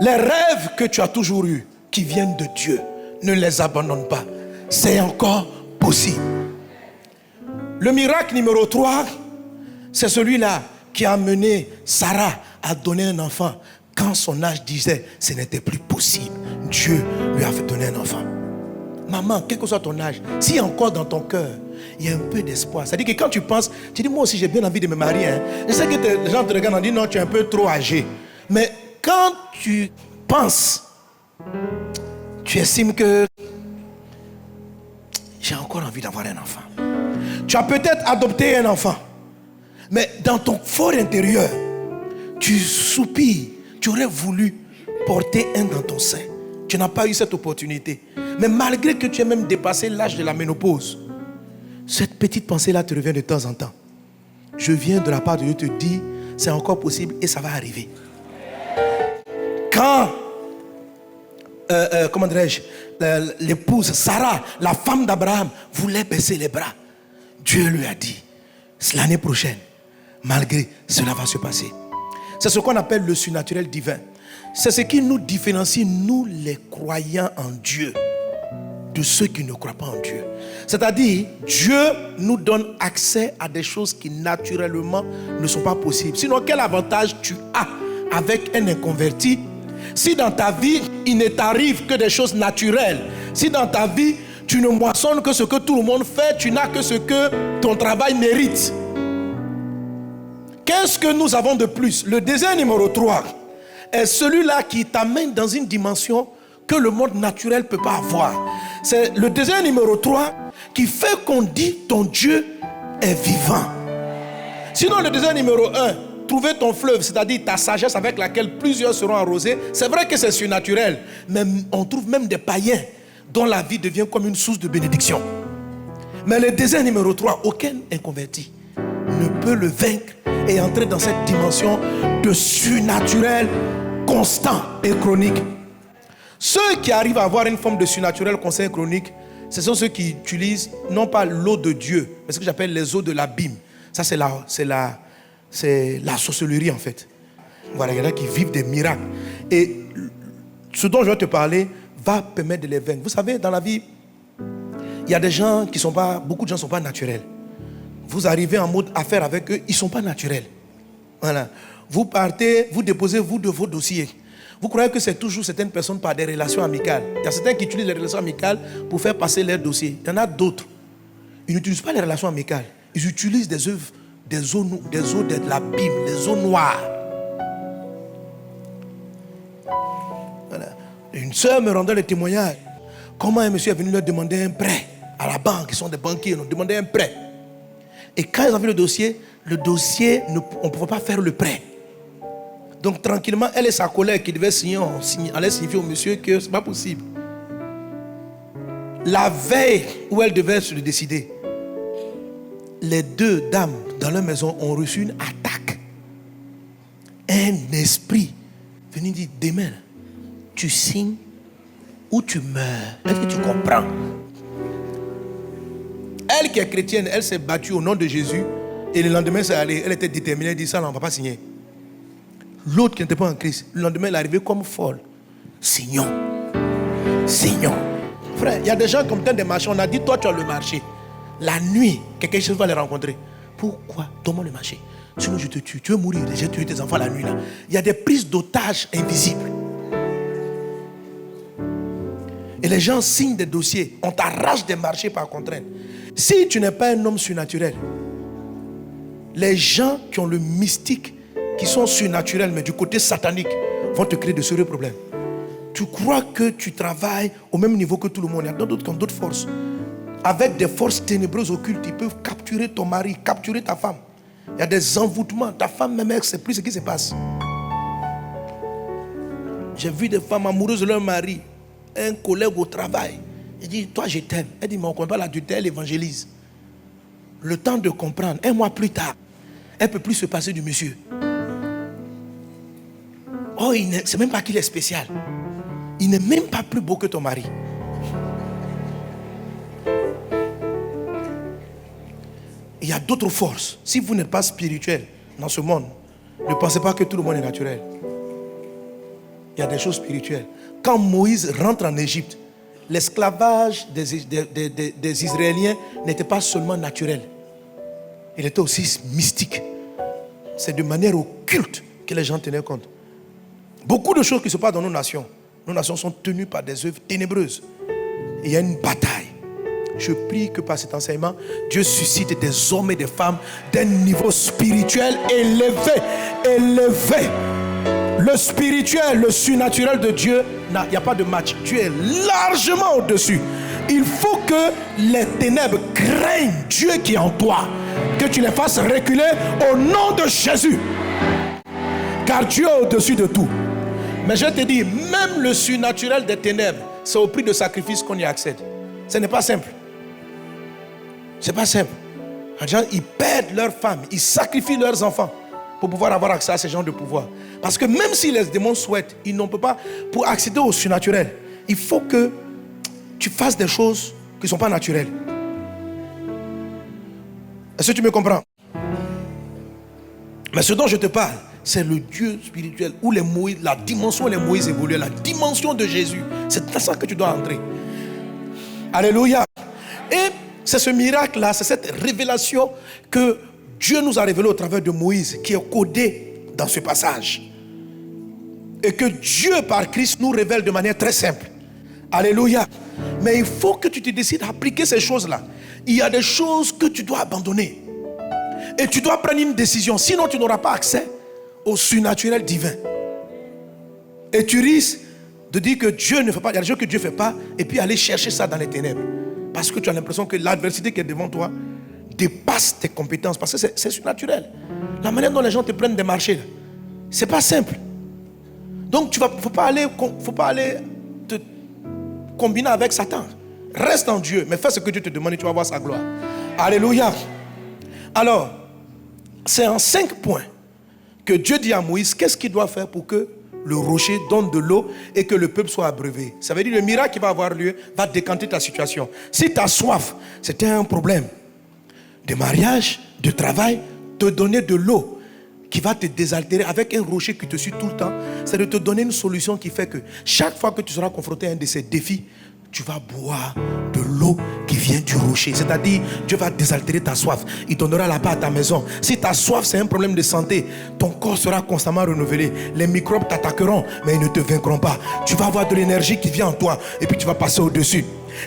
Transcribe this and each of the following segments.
Les rêves que tu as toujours eus, qui viennent de Dieu, ne les abandonne pas. C'est encore possible. Le miracle numéro 3, c'est celui-là qui a amené Sarah à donner un enfant quand son âge disait ce n'était plus possible. Dieu lui a fait donner un enfant. Maman, quel que soit ton âge, si encore dans ton cœur il y a un peu d'espoir, c'est-à-dire que quand tu penses, tu dis moi aussi j'ai bien envie de me marier, hein. Je sais que les gens te regardent et disent non, tu es un peu trop âgé, mais quand tu penses, tu estimes que j'ai encore envie d'avoir un enfant. Tu as peut-être adopté un enfant, mais dans ton fort intérieur, tu soupires, tu aurais voulu porter un dans ton sein. Tu n'as pas eu cette opportunité. Mais malgré que tu aies même dépassé l'âge de la ménopause, cette petite pensée-là te revient de temps en temps. Je viens de la part de Dieu te dire, c'est encore possible et ça va arriver. Quand, comment dirais-je, l'épouse Sarah, la femme d'Abraham, voulait baisser les bras, Dieu lui a dit, l'année prochaine, malgré cela va se passer. C'est ce qu'on appelle le surnaturel divin. C'est ce qui nous différencie, nous les croyants en Dieu, de ceux qui ne croient pas en Dieu. C'est-à-dire, Dieu nous donne accès à des choses qui naturellement ne sont pas possibles. Sinon, quel avantage tu as avec un inconverti si dans ta vie, il ne t'arrive que des choses naturelles? Si dans ta vie, tu ne moissonnes que ce que tout le monde fait, tu n'as que ce que ton travail mérite. Qu'est-ce que nous avons de plus? Le désir numéro 3 est celui-là qui t'amène dans une dimension que le monde naturel ne peut pas avoir. C'est le désir numéro 3 qui fait qu'on dit ton Dieu est vivant. Sinon, le désir numéro 1, trouver ton fleuve, c'est-à-dire ta sagesse avec laquelle plusieurs seront arrosés, c'est vrai que c'est surnaturel, mais on trouve même des païens dont la vie devient comme une source de bénédiction. Mais le désir numéro 3, aucun inconverti ne peut le vaincre et entrer dans cette dimension de surnaturel constant et chronique. Ceux qui arrivent à avoir une forme de surnaturel constant et chronique, ce sont ceux qui utilisent non pas l'eau de Dieu, mais ce que j'appelle les eaux de l'abîme. Ça, c'est la sorcellerie en fait. Voilà, il y en a qui vivent des miracles. Et ce dont je vais te parler va permettre de les vaincre. Vous savez, dans la vie, il y a des gens qui sont pas, beaucoup de gens ne sont pas naturels. Vous arrivez en mode affaire avec eux, ils ne sont pas naturels. Voilà. Vous partez, vous déposez de vos dossiers. Vous croyez que c'est toujours certaines personnes par des relations amicales. Il y a certains qui utilisent les relations amicales pour faire passer leurs dossiers. Il y en a d'autres. Ils n'utilisent pas les relations amicales. Ils utilisent des œuvres, des eaux de l'abîme, des eaux noires. Voilà. Une sœur me rendait le témoignage. Comment un monsieur est venu leur demander un prêt à la banque, ils sont des banquiers, ils ont demandé un prêt. Et quand ils ont vu le dossier, on ne pouvait pas faire le prêt. Donc tranquillement, elle et sa collègue qui devaient signer, allaient signifier au monsieur que ce n'est pas possible. La veille où elle devait se décider, les deux dames dans leur maison ont reçu une attaque. Un esprit venu dire, demain, tu signes ou tu meurs. Est-ce que tu comprends? Elle qui est chrétienne, elle s'est battue au nom de Jésus. Et le lendemain, c'est allé. Elle était déterminée, elle dit ça, non, on ne va pas signer. L'autre qui n'était pas en Christ, le lendemain, elle est arrivée comme folle. Signons. Signons. Frère, il y a des gens comme dans des marchés, on a dit, toi, tu as le marché. La nuit, quelque chose va les rencontrer. Pourquoi? Donne-moi le marché. Sinon, je te tue. Tu veux mourir. J'ai tué tes enfants la nuit, là. Il y a des prises d'otages invisibles. Et les gens signent des dossiers. On t'arrache des marchés par contrainte. Si tu n'es pas un homme surnaturel, les gens qui ont le mystique, qui sont surnaturels, mais du côté satanique, vont te créer de sérieux problèmes. Tu crois que tu travailles au même niveau que tout le monde. Il y a d'autres qui ont d'autres forces. Avec des forces ténébreuses occultes, ils peuvent capturer ton mari, capturer ta femme. Il y a des envoûtements. Ta femme, même, elle ne sait plus ce qui se passe. J'ai vu des femmes amoureuses de leur mari. Un collègue au travail. Il dit, toi, je t'aime. Elle dit, mais on ne comprend pas l'adultère, elle évangélise. Le temps de comprendre, un mois plus tard, elle ne peut plus se passer du monsieur. Oh, c'est même pas qu'il est spécial. Il n'est même pas plus beau que ton mari. Il y a d'autres forces. Si vous n'êtes pas spirituel dans ce monde, ne pensez pas que tout le monde est naturel. il y a des choses spirituelles. Quand Moïse rentre en Égypte, l'esclavage des Israéliens n'était pas seulement naturel. Il était aussi mystique. C'est de manière occulte que les gens tenaient compte. Beaucoup de choses qui se passent dans nos nations sont tenues par des œuvres ténébreuses. Et il y a une bataille. Je prie que par cet enseignement, Dieu suscite des hommes et des femmes d'un niveau spirituel élevé. Le spirituel, le surnaturel de Dieu, il n'y a pas de match. Dieu est largement au-dessus. Il faut que les ténèbres craignent Dieu qui est en toi. Que tu les fasses reculer au nom de Jésus. Car Dieu est au-dessus de tout. Mais je te dis, même le surnaturel des ténèbres, c'est au prix de sacrifice qu'on y accède. Ce n'est pas simple. C'est pas simple. Les gens, ils perdent leurs femmes, ils sacrifient leurs enfants pour pouvoir avoir accès à ces genres de pouvoir. Parce que même si les démons souhaitent, ils n'ont pas. Pour accéder au surnaturel, il faut que tu fasses des choses qui ne sont pas naturelles. Est-ce que tu me comprends? Mais ce dont je te parle, c'est le Dieu spirituel où les Moïse, la dimension où les Moïse évoluent, la dimension de Jésus. C'est dans ça que tu dois entrer. Alléluia. Et c'est ce miracle-là, c'est cette révélation que Dieu nous a révélée au travers de Moïse, qui est codée dans ce passage. Et que Dieu, par Christ, nous révèle de manière très simple. Alléluia. Mais il faut que tu te décides à appliquer ces choses-là. Il y a des choses que tu dois abandonner. Et tu dois prendre une décision. Sinon, tu n'auras pas accès au surnaturel divin. Et tu risques de dire que Dieu ne fait pas, il y a des choses que Dieu ne fait pas, et puis aller chercher ça dans les ténèbres. Parce que tu as l'impression que l'adversité qui est devant toi dépasse tes compétences. Parce que c'est surnaturel. La manière dont les gens te prennent des marchés, c'est pas simple. Donc, il ne faut pas aller te combiner avec Satan. Reste en Dieu, mais fais ce que Dieu te demande et tu vas voir sa gloire. Alléluia. Alors, c'est en 5 points que Dieu dit à Moïse qu'est-ce qu'il doit faire pour que le rocher donne de l'eau et que le peuple soit abreuvé. Ça veut dire que le miracle qui va avoir lieu va décanter ta situation. Si tu as soif, c'était un problème de mariage, de travail, te donner de l'eau qui va te désaltérer avec un rocher qui te suit tout le temps, c'est de te donner une solution qui fait que chaque fois que tu seras confronté à un de ces défis, tu vas boire de l'eau qui vient du rocher. C'est-à-dire, Dieu va désaltérer ta soif. Il donnera la paix à ta maison. Si ta soif, c'est un problème de santé, ton corps sera constamment renouvelé. Les microbes t'attaqueront, mais ils ne te vaincront pas. Tu vas avoir de l'énergie qui vient en toi et puis tu vas passer au-dessus.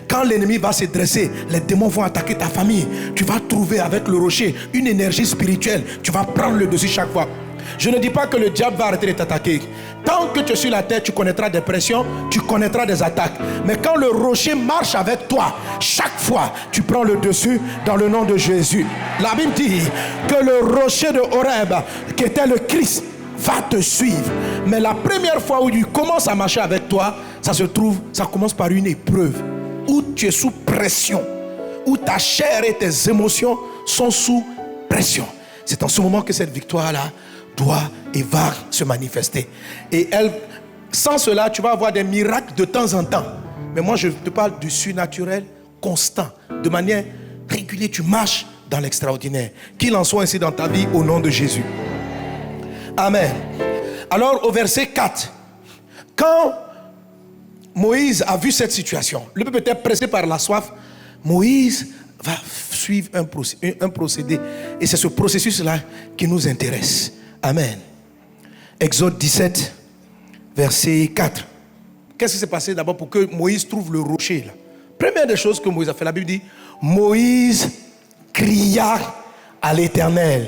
Quand l'ennemi va se dresser, les démons vont attaquer ta famille. Tu vas trouver avec le rocher une énergie spirituelle. Tu vas prendre le dessus chaque fois. Je ne dis pas que le diable va arrêter de t'attaquer. Tant que tu es sur la terre, tu connaîtras des pressions, tu connaîtras des attaques. Mais quand le rocher marche avec toi, chaque fois, tu prends le dessus dans le nom de Jésus. La Bible dit que le rocher de Horeb, qui était le Christ, va te suivre. Mais la première fois où il commence à marcher avec toi, ça commence par une épreuve où tu es sous pression, où ta chair et tes émotions sont sous pression. C'est en ce moment que cette victoire-là doit et va se manifester. Et sans cela, tu vas avoir des miracles de temps en temps. Mais moi, je te parle du surnaturel constant. De manière régulière, tu marches dans l'extraordinaire. Qu'il en soit ainsi dans ta vie au nom de Jésus. Amen. Alors, au verset 4, quand Moïse a vu cette situation, le peuple était pressé par la soif, Moïse va suivre un procédé. Et c'est ce processus-là qui nous intéresse. Amen. Exode 17, verset 4. Qu'est-ce qui s'est passé d'abord pour que Moïse trouve le rocher là? Première des choses que Moïse a fait, la Bible dit, Moïse cria à l'Éternel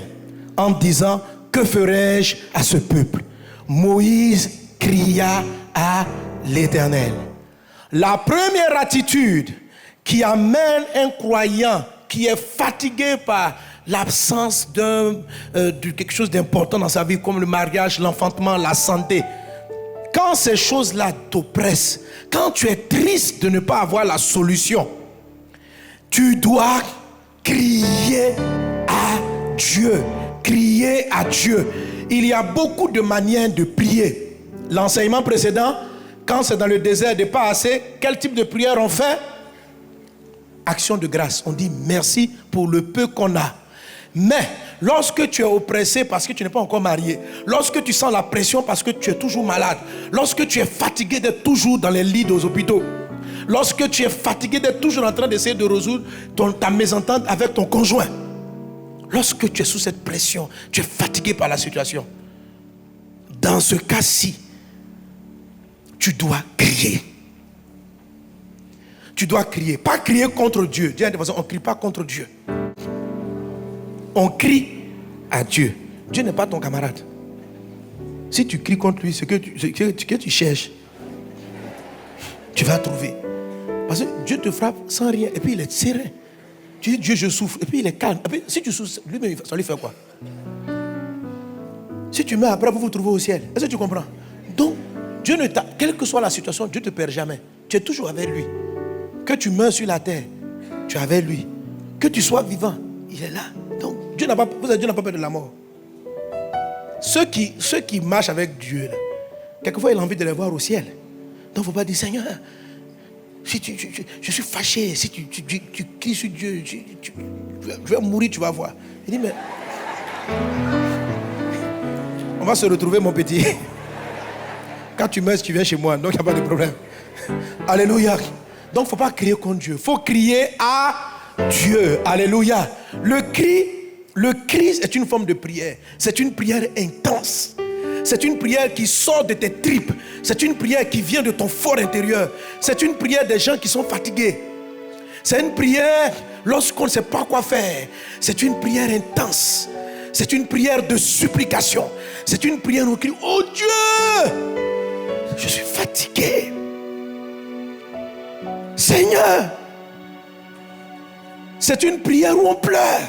en disant, que ferai-je à ce peuple? Moïse cria à l'Éternel. La première attitude qui amène un croyant qui est fatigué par l'absence de quelque chose d'important dans sa vie, comme le mariage, l'enfantement, la santé. Quand ces choses-là t'oppressent, quand tu es triste de ne pas avoir la solution, tu dois crier à Dieu. Crier à Dieu. Il y a beaucoup de manières de prier. L'enseignement précédent, quand c'est dans le désert de pas assez, quel type de prière on fait? Action de grâce. On dit merci pour le peu qu'on a. Mais lorsque tu es oppressé parce que tu n'es pas encore marié, lorsque tu sens la pression parce que tu es toujours malade, lorsque tu es fatigué d'être toujours dans les lits des hôpitaux, lorsque tu es fatigué d'être toujours en train d'essayer de résoudre ta mésentente avec ton conjoint, lorsque tu es sous cette pression, tu es fatigué par la situation, dans ce cas-ci, tu dois crier. Tu dois crier. Pas crier contre Dieu. Dieu a dit, on ne crie pas contre Dieu. On crie à Dieu. Dieu n'est pas ton camarade. Si tu cries contre lui, ce que tu cherches, tu vas trouver. Parce que Dieu te frappe sans rien. Et puis il est serein. Tu dis, Dieu, je souffre. Et puis il est calme. Et puis si tu souffres, lui-même, ça lui fait quoi? Si tu meurs après, vous vous trouvez au ciel. Est-ce que tu comprends? Donc, Dieu ne t'a, quelle que soit la situation, Dieu ne te perd jamais. Tu es toujours avec lui. Que tu meurs sur la terre, tu es avec lui. Que tu sois vivant, il est là. Donc, Dieu n'a pas peur de la mort. Ceux qui marchent avec Dieu, là, quelquefois, il a envie de les voir au ciel. Donc, il ne faut pas dire, Seigneur, si je suis fâché, si tu cries sur Dieu, je vais mourir, tu vas voir. Il dit, mais on va se retrouver, mon petit. Quand tu meurs, tu viens chez moi, donc il n'y a pas de problème. Alléluia. Donc il ne faut pas crier contre Dieu. Il faut crier à Dieu. Alléluia. Le cri est une forme de prière. C'est une prière intense. C'est une prière qui sort de tes tripes. C'est une prière qui vient de ton fort intérieur. C'est une prière des gens qui sont fatigués. C'est une prière lorsqu'on ne sait pas quoi faire. C'est une prière intense. C'est une prière de supplication. C'est une prière où on crie, oh Dieu, je suis fatigué. Seigneur, c'est une prière où on pleure.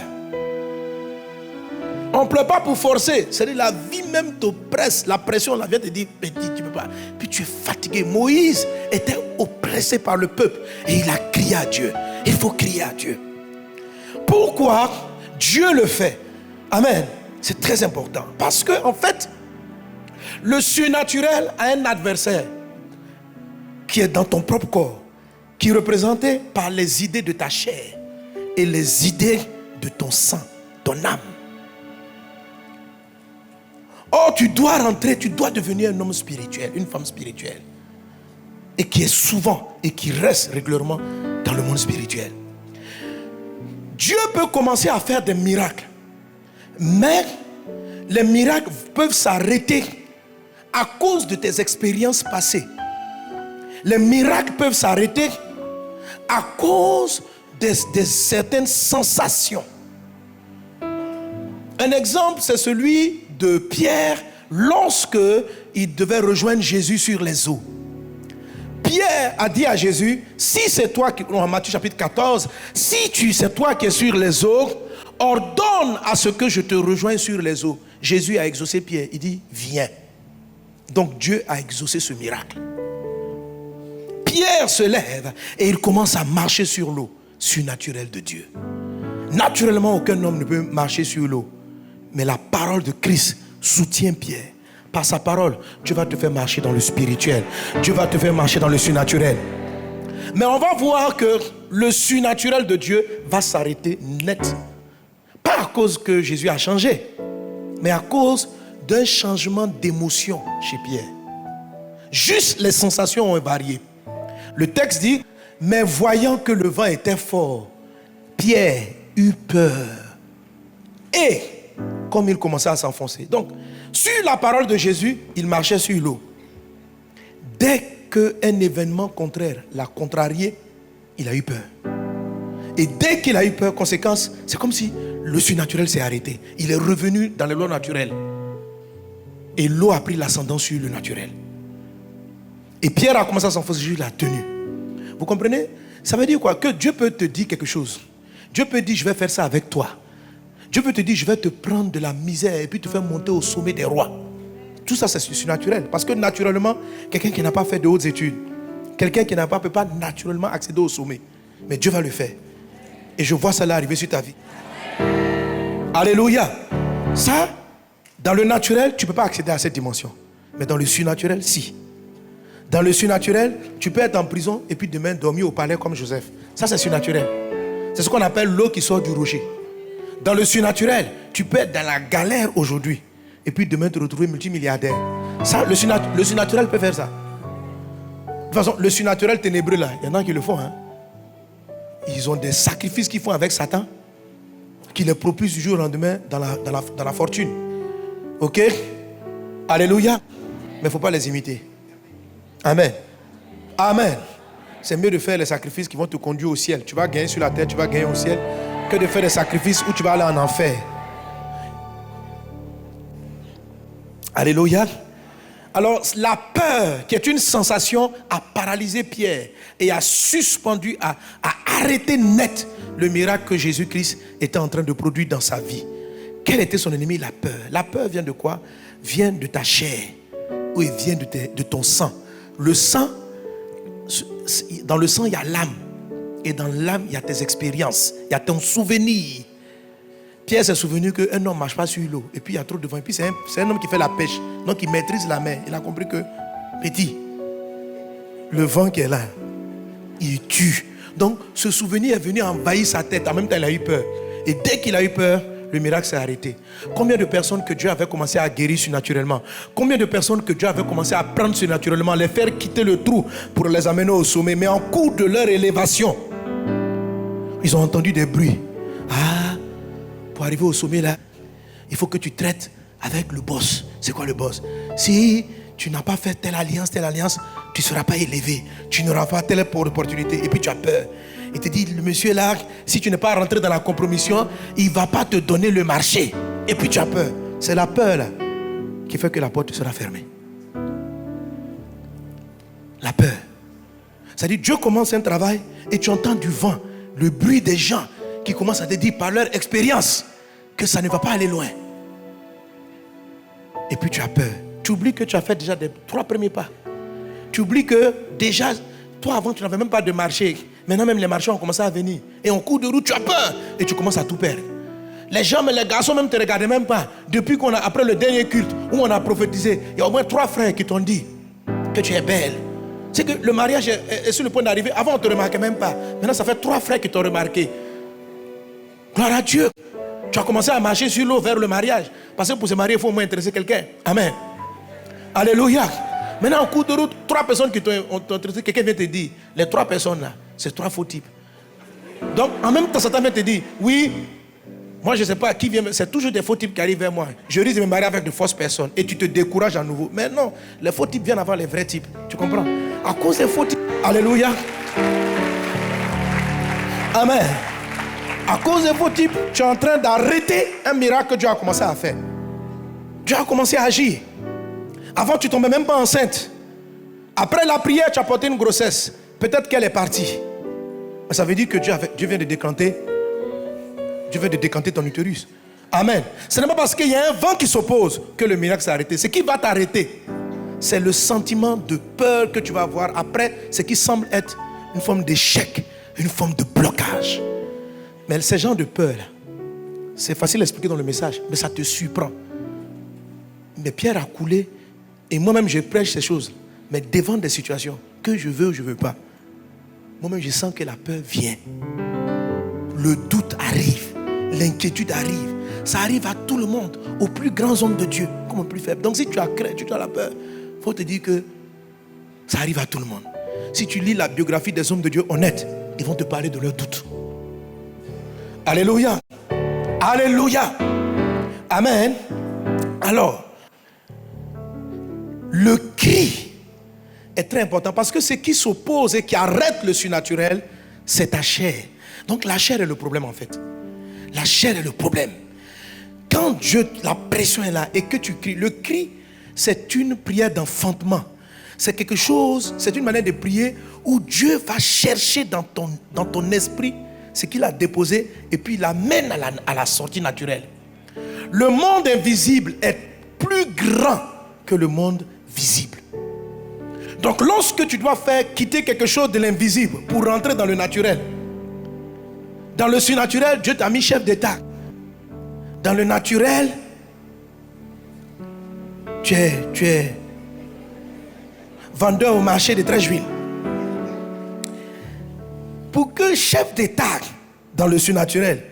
On ne pleure pas pour forcer. C'est-à-dire la vie même t'oppresse. La pression, la vient te dire, petit, tu ne peux pas. Puis tu es fatigué. Moïse était oppressé par le peuple. Et il a crié à Dieu. Il faut crier à Dieu. Pourquoi Dieu le fait? Amen. C'est très important. Parce que, en fait, le surnaturel a un adversaire qui est dans ton propre corps, qui est représenté par les idées de ta chair et les idées de ton sang, ton âme. Or, tu dois rentrer, tu dois devenir un homme spirituel, une femme spirituelle. Et qui est souvent et qui reste régulièrement dans le monde spirituel. Dieu peut commencer à faire des miracles. Mais les miracles peuvent s'arrêter à cause de tes expériences passées. Les miracles peuvent s'arrêter à cause de certaines sensations. Un exemple, c'est celui de Pierre lorsque il devait rejoindre Jésus sur les eaux. Pierre a dit à Jésus, si c'est toi qui, en Matthieu chapitre 14, si c'est toi qui es sur les eaux, ordonne à ce que je te rejoigne sur les eaux. Jésus a exaucé Pierre. Il dit, viens. Donc Dieu a exaucé ce miracle. Pierre se lève et il commence à marcher sur l'eau, surnaturelle de Dieu. Naturellement, aucun homme ne peut marcher sur l'eau. Mais la parole de Christ soutient Pierre. Par sa parole, Dieu va te faire marcher dans le spirituel. Dieu va te faire marcher dans le surnaturel. Mais on va voir que le surnaturel de Dieu va s'arrêter net. Pas à cause que Jésus a changé, mais à cause d'un changement d'émotion chez Pierre. Juste les sensations ont varié. Le texte dit, mais voyant que le vent était fort, Pierre eut peur. Et comme il commençait à s'enfoncer. Donc, sur la parole de Jésus, il marchait sur l'eau. Dès qu'un événement contraire l'a contrarié, il a eu peur. Et dès qu'il a eu peur, conséquence, c'est comme si le surnaturel s'est arrêté. Il est revenu dans les lois naturelles. Et l'eau a pris l'ascendant sur le naturel. Et Pierre a commencé à s'enfoncer, Jésus l'a tenu. Vous comprenez? Ça veut dire quoi? Que Dieu peut te dire quelque chose. Dieu peut dire, je vais faire ça avec toi. Dieu peut te dire, je vais te prendre de la misère et puis te faire monter au sommet des rois. Tout ça, c'est surnaturel. Parce que naturellement, quelqu'un qui n'a pas fait de hautes études, quelqu'un qui n'a pas, peut pas naturellement accéder au sommet. Mais Dieu va le faire. Et je vois ça là arriver sur ta vie. Alléluia. Ça, dans le naturel, tu ne peux pas accéder à cette dimension. Mais dans le surnaturel, si. Dans le surnaturel, tu peux être en prison et puis demain dormir au palais comme Joseph. Ça, c'est surnaturel. C'est ce qu'on appelle l'eau qui sort du rocher. Dans le surnaturel, tu peux être dans la galère aujourd'hui et puis demain te retrouver multimilliardaire. Ça, le surnaturel peut faire ça. De toute façon, le surnaturel ténébreux là, il y en a qui le font. Hein. Ils ont des sacrifices qu'ils font avec Satan qui les propulsent du jour au lendemain dans la fortune. Ok? Alléluia. Mais il ne faut pas les imiter. Amen. Amen. C'est mieux de faire les sacrifices qui vont te conduire au ciel. Tu vas gagner sur la terre, tu vas gagner au ciel, que de faire des sacrifices où tu vas aller en enfer. Alléluia. Alors, la peur, qui est une sensation, a paralysé Pierre et a suspendu, a arrêté net le miracle que Jésus-Christ était en train de produire dans sa vie. Quel était son ennemi? La peur. La peur vient de quoi? Vient de ta chair, ou il vient de ton sang. Le sang, dans le sang, il y a l'âme. Et dans l'âme, il y a tes expériences, il y a ton souvenir. Pierre s'est souvenu qu'un homme ne marche pas sur l'eau. Et puis il y a trop de vent. Et puis c'est un homme qui fait la pêche. Donc il maîtrise la mer. Il a compris que, petit, le vent qui est là, il tue. Donc ce souvenir est venu envahir sa tête. En même temps, il a eu peur. Et dès qu'il a eu peur, le miracle s'est arrêté. Combien de personnes que Dieu avait commencé à guérir surnaturellement? Combien de personnes que Dieu avait commencé à prendre surnaturellement, les faire quitter le trou pour les amener au sommet? Mais en cours de leur élévation, ils ont entendu des bruits. Ah, pour arriver au sommet là, il faut que tu traites avec le boss. C'est quoi le boss? Si tu n'as pas fait telle alliance, tu ne seras pas élevé. Tu n'auras pas telle opportunité. Et puis tu as peur. Il te dit, le monsieur là, si tu n'es pas rentré dans la compromission, il ne va pas te donner le marché. Et puis tu as peur. C'est la peur là qui fait que la porte sera fermée. La peur. C'est-à-dire, Dieu commence un travail et tu entends du vent, le bruit des gens qui commencent à te dire par leur expérience que ça ne va pas aller loin. Et puis tu as peur. Tu oublies que tu as fait déjà les 3 premiers pas. Tu oublies que déjà, toi avant tu n'avais même pas de marché. Maintenant même les marchés ont commencé à venir. Et en cours de route tu as peur. Et tu commences à tout perdre. Les gens, les garçons même ne te regardaient même pas. Depuis après le dernier culte où on a prophétisé, il y a au moins 3 frères qui t'ont dit que tu es belle. C'est que le mariage est sur le point d'arriver. Avant on ne te remarquait même pas. Maintenant ça fait 3 frères qui t'ont remarqué. Gloire à Dieu. Tu as commencé à marcher sur l'eau vers le mariage. Parce que pour se marier, il faut au moins intéresser quelqu'un. Amen. Alléluia. Maintenant, en cours de route, 3 personnes qui t'ont intéressé, quelqu'un vient te dire, les 3 personnes là, c'est 3 faux types. Donc, en même temps, Satan vient te dire, oui, moi je ne sais pas qui vient, c'est toujours des faux types qui arrivent vers moi. Je risque de me marier avec de fausses personnes et tu te décourages à nouveau. Mais non, les faux types viennent avant les vrais types. Tu comprends? À cause des faux types. Alléluia. Amen. À cause des faux types, tu es en train d'arrêter un miracle que Dieu a commencé à faire. Dieu a commencé à agir. Avant, tu ne tombais même pas enceinte. Après la prière, tu as porté une grossesse. Peut-être qu'elle est partie. Mais ça veut dire que Dieu vient de décanter. Dieu vient de décanter ton utérus. Amen. Ce n'est pas parce qu'il y a un vent qui s'oppose que le miracle s'est arrêté. Ce qui va t'arrêter, c'est le sentiment de peur que tu vas avoir après ce qui semble être une forme d'échec, une forme de blocage. Mais ces genres de peur, c'est facile à expliquer dans le message, mais ça te surprend. Mais Pierre a coulé, et moi-même je prêche ces choses, mais devant des situations que je veux ou je ne veux pas. Moi-même je sens que la peur vient. Le doute arrive, l'inquiétude arrive. Ça arrive à tout le monde, aux plus grands hommes de Dieu, comme aux plus faibles. Donc si tu as crainte, tu as la peur, il faut te dire que ça arrive à tout le monde. Si tu lis la biographie des hommes de Dieu honnêtes, ils vont te parler de leurs doutes. Alléluia. Alléluia. Amen. Alors, le cri est très important parce que ce qui s'oppose et qui arrête le surnaturel, c'est ta chair. Donc la chair est le problème en fait. La chair est le problème. Quand la pression est là et que tu cries, le cri, c'est une prière d'enfantement. C'est quelque chose, c'est une manière de prier où Dieu va chercher dans ton esprit ce qu'il a déposé et puis il l'amène à la sortie naturelle. Le monde invisible est plus grand que le monde visible. Donc lorsque tu dois faire quitter quelque chose de l'invisible pour rentrer dans le naturel, dans le surnaturel, Dieu t'a mis chef d'État. Dans le naturel, tu es vendeur au marché de Treichville. Pour que chef d'État dans le surnaturel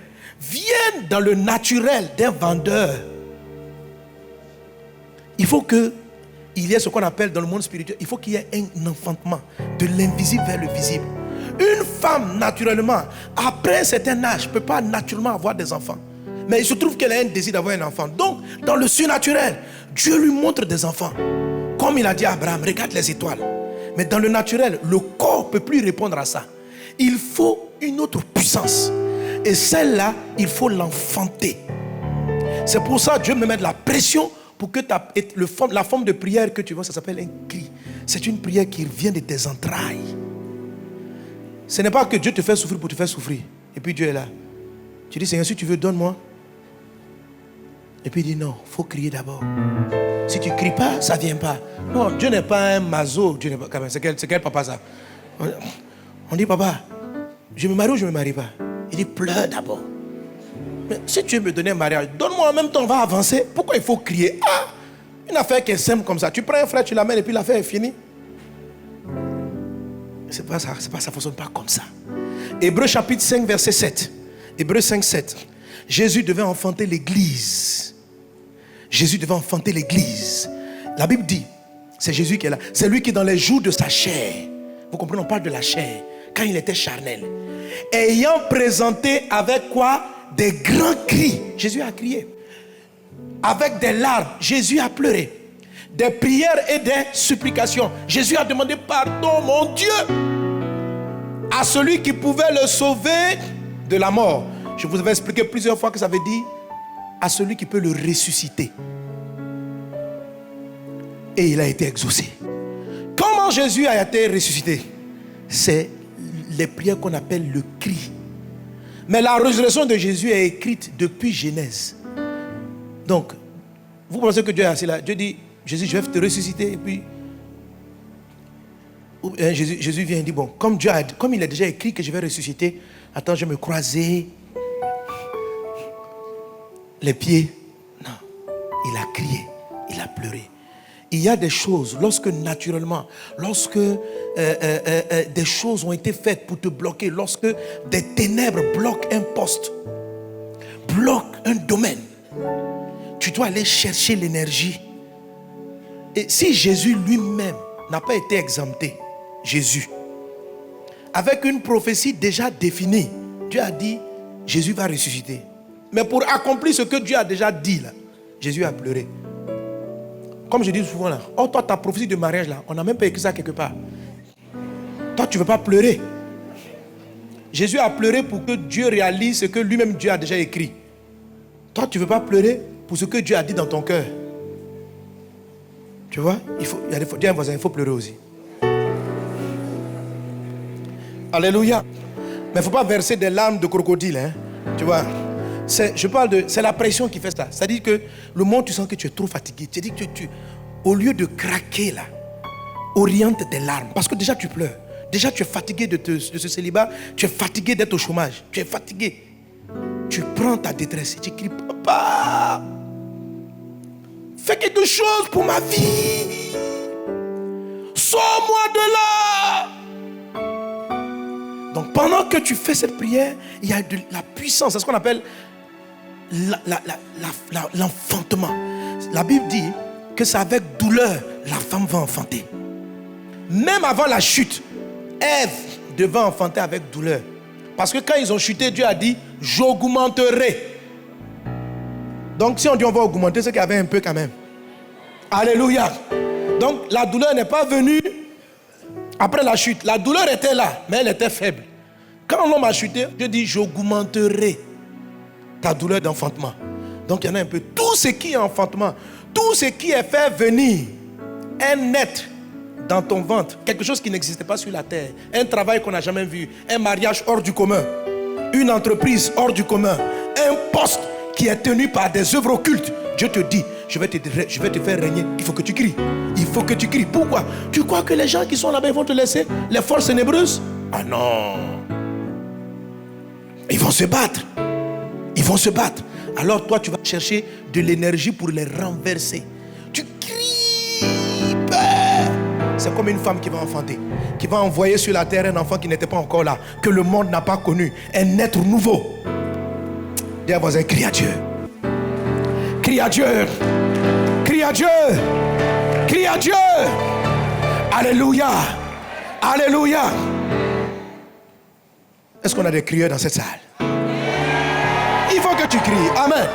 viennent dans le naturel d'un vendeur. Il faut qu'il y ait ce qu'on appelle dans le monde spirituel, il faut qu'il y ait un enfantement de l'invisible vers le visible. Une femme, naturellement, après un certain âge, ne peut pas naturellement avoir des enfants. Mais il se trouve qu'elle a un désir d'avoir un enfant. Donc, dans le surnaturel, Dieu lui montre des enfants. Comme il a dit à Abraham, regarde les étoiles. Mais dans le naturel, le corps ne peut plus répondre à ça. Il faut une autre puissance. Et celle-là, il faut l'enfanter. C'est pour ça que Dieu me met de la pression pour que la forme de prière que tu vois, ça s'appelle un cri. C'est une prière qui vient de tes entrailles. Ce n'est pas que Dieu te fait souffrir pour te faire souffrir. Et puis Dieu est là. Tu dis, Seigneur, si tu veux, donne-moi. Et puis il dit, non, il faut crier d'abord. Si tu ne cries pas, ça ne vient pas. Non, Dieu n'est pas un maso. Dieu n'est pas, c'est quel papa ça? On dit, papa, je me marie ou je ne me marie pas? Il dit, pleure d'abord. Mais si tu veux me donner un mariage, donne-moi en même temps, on va avancer. Pourquoi il faut crier? Ah, une affaire qui est simple comme ça. Tu prends un frère, tu l'amènes et puis l'affaire est finie. C'est pas ça, ça ne fonctionne pas comme ça. Hébreux chapitre 5, verset 7. Hébreux 5, 7. Jésus devait enfanter l'église. Jésus devait enfanter l'église. La Bible dit, c'est Jésus qui est là. C'est lui qui est dans les jours de sa chair. Vous comprenez, on parle de la chair. Quand il était charnel. Ayant présenté avec quoi? Des grands cris. Jésus a crié. Avec des larmes. Jésus a pleuré. Des prières et des supplications. Jésus a demandé pardon, mon Dieu, à celui qui pouvait le sauver de la mort. Je vous avais expliqué plusieurs fois que ça veut dire à celui qui peut le ressusciter. Et il a été exaucé. Comment Jésus a été ressuscité? C'est les prières qu'on appelle le cri. Mais la résurrection de Jésus est écrite depuis Genèse. Donc, vous pensez que Dieu est assis là? Dieu dit, Jésus, je vais te ressusciter. Et puis, Jésus vient et dit, bon, comme il a déjà écrit que je vais ressusciter, attends, je vais me croiser les pieds. Non, il a crié, il a pleuré. Il y a des choses, lorsque naturellement, lorsque des choses ont été faites pour te bloquer, lorsque des ténèbres bloquent un poste, bloquent un domaine, tu dois aller chercher l'énergie. Et si Jésus lui-même n'a pas été exempté, Jésus, avec une prophétie déjà définie, Dieu a dit, Jésus va ressusciter. Mais pour accomplir ce que Dieu a déjà dit, là, Jésus a pleuré. Comme je dis souvent là, oh toi ta prophétie de mariage là, on n'a même pas écrit ça quelque part. Toi tu ne veux pas pleurer. Jésus a pleuré pour que Dieu réalise ce que lui-même Dieu a déjà écrit. Toi tu ne veux pas pleurer pour ce que Dieu a dit dans ton cœur. Tu vois, il y a des fois, dis à un voisin, il faut pleurer aussi. Alléluia. Mais il ne faut pas verser des larmes de crocodile, hein. Tu vois. C'est la pression qui fait ça. C'est-à-dire que le moment où tu sens que tu es trop fatigué, tu dis que au lieu de craquer là, oriente tes larmes. Parce que déjà tu pleures. Déjà tu es fatigué de ce célibat. Tu es fatigué d'être au chômage. Tu es fatigué. Tu prends ta détresse et tu cries, papa, fais quelque chose pour ma vie. Sors-moi de là. Donc pendant que tu fais cette prière, il y a de la puissance. C'est ce qu'on appelle l'enfantement. La Bible dit que c'est avec douleur la femme va enfanter. Même avant la chute, Ève devait enfanter avec douleur. Parce que quand ils ont chuté, Dieu a dit, j'augmenterai. Donc si on dit on va augmenter, c'est qu'il y avait un peu quand même. Alléluia. Donc la douleur n'est pas venue après la chute. La douleur était là, mais elle était faible. Quand l'homme a chuté, Dieu dit, j'augmenterai ta douleur d'enfantement. Donc il y en a un peu. Tout ce qui est enfantement, tout ce qui est fait venir, un être dans ton ventre, quelque chose qui n'existait pas sur la terre, un travail qu'on n'a jamais vu, un mariage hors du commun, une entreprise hors du commun, un poste qui est tenu par des œuvres occultes. Dieu te dit, je vais te faire régner. Il faut que tu cries. Il faut que tu cries. Pourquoi? Tu crois que les gens qui sont là-bas vont te laisser? Les forces ténébreuses? Ah non. Ils vont se battre. Ils vont se battre. Alors toi, tu vas chercher de l'énergie pour les renverser. Tu cries. Père. C'est comme une femme qui va enfanter, qui va envoyer sur la terre un enfant qui n'était pas encore là, que le monde n'a pas connu, un être nouveau. Dis à voisin, crie à Dieu. Crie à Dieu. Crie à Dieu. Crie à Dieu. Alléluia. Alléluia. Est-ce qu'on a des crieurs dans cette salle? Il faut que tu cries. Amen.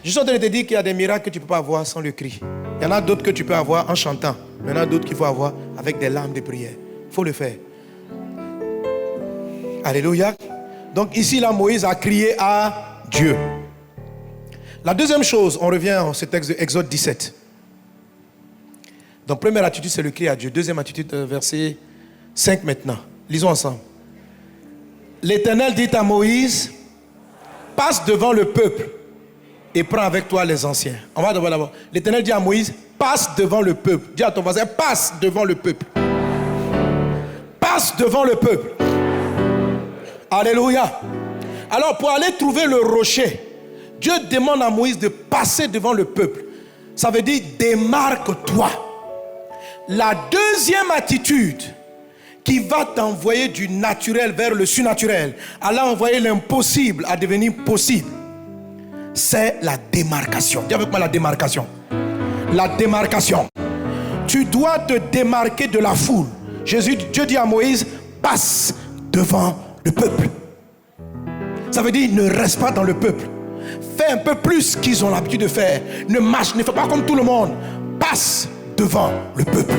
Je suis en train de te dire qu'il y a des miracles que tu ne peux pas avoir sans le cri. Il y en a d'autres que tu peux avoir en chantant. Il y en a d'autres qu'il faut avoir avec des larmes de prière. Il faut le faire. Alléluia. Donc ici, là, Moïse a crié à Dieu. La deuxième chose, on revient à ce texte de Exode 17. Donc première attitude, c'est le cri à Dieu. Deuxième attitude, verset 5 maintenant. Lisons ensemble. L'Éternel dit à Moïse, passe devant le peuple et prends avec toi les anciens. On va d'abord. L'Éternel dit à Moïse, passe devant le peuple. Dis à ton voisin, passe devant le peuple. Passe devant le peuple. Alléluia. Alors pour aller trouver le rocher, Dieu demande à Moïse de passer devant le peuple. Ça veut dire démarque-toi. La deuxième attitude qui va t'envoyer du naturel vers le surnaturel, à envoyer l'impossible à devenir possible, c'est la démarcation. Dis avec moi la démarcation. La démarcation. Tu dois te démarquer de la foule. Dieu dit à Moïse, passe devant le peuple. Ça veut dire, ne reste pas dans le peuple. Fais un peu plus qu'ils ont l'habitude de faire. Ne fais pas comme tout le monde. Passe devant le peuple.